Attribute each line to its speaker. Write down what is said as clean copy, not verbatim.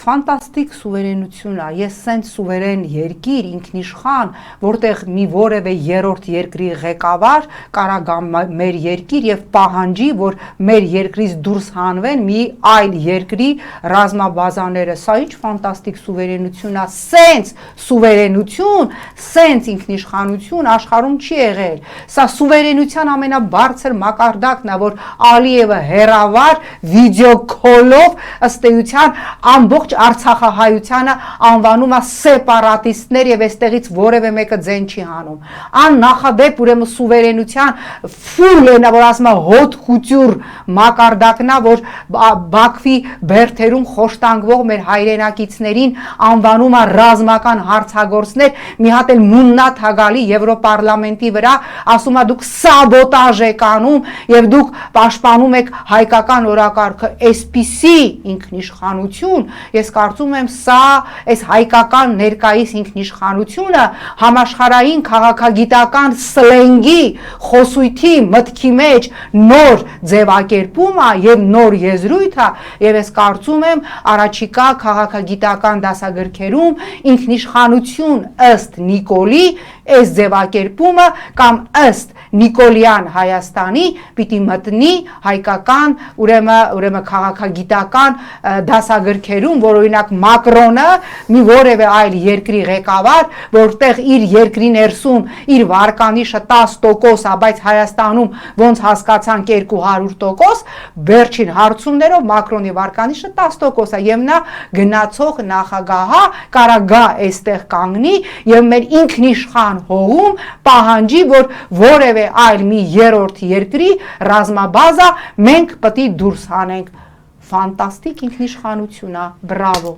Speaker 1: ֆանտաստիկ սուվերենություն է, ես սենց սուվերեն երկիր, ինքնիշխան, որտեղ մի որևէ երրորդ երկրի ղեկավար կարա գա մեր երկիր եւ պահանջի, որ մեր երկրից դուրս հանվեն մի այլ երկրի ռազմաբազաները, սա ինչ ֆանտաստիկ սուվերենություն է, սենց սուվերենություն, սենց ինքնիշխանություն աշխարհում չի եղել, սա սուվերենության ամենաբարձր մակարդակն է, որ Ալիևը հերավար վիդեո քոլով ըստ էության ամբողջ Արցախահայությանը անվանում է սեպարատիստներ եւ այստեղից որևէ մեկը ձեն չի հանում։ Աննախադեպ ուրեմն սուվերենության ֆուլ է, որ ասում է հոտ կուտյուր մակարդակն է, որ Բաքվի բերթերում խոշտանգվող մեր հայրենակիցներին անվանում է ռազմական հարցագործներ, մի հատ էլ մուննաթ է գալի Եվրոպարլամենտի վրա, ասում է դուք սաբոտաժ եք անում եւ դուք պաշտպանում եք հայկական օրակարգը, այսպիսի ինքնիշխանություն, ես կարծում եմ սա այս հայկական ներկայիս ինքնիշխանությունը համաշխարհային քաղաքագիտական սլենգի խոսույթի մտքի մեջ նոր ձևակերպում է եւ նոր եզրույթ է եւ ես կարծում եմ առաջիկա քաղաքագիտական դասագրքերում ինքնիշխանություն ըստ Նիկոլի այս ձևակերպումը կամ ըստ Նիկոլյան Հայաստանի պիտի մտնի հայկական ուրեմն քաղաքագիտական դասագրքերում, որ օրինակ Մակրոնը մի որևէ այլ երկրի ղեկավար, որտեղ իր երկրի ներսում իր վարկանիշը 10% է, բայց Հայաստանում ոնց հասկացանք 200%, վերջին հարցումներով Մակրոնի վարկանիշը 10% է եւ նա գնացող նախագահ կարա գա այստեղ կանգնի եւ մեր ինքնիշխան հողում պահանջի, որ որևէ այլ մի երրորդ երկրի ռազմաբազա մենք պետք է դուրս հանենք։ Ֆանտաստիկ ինքնիշխանություն է, բրավո։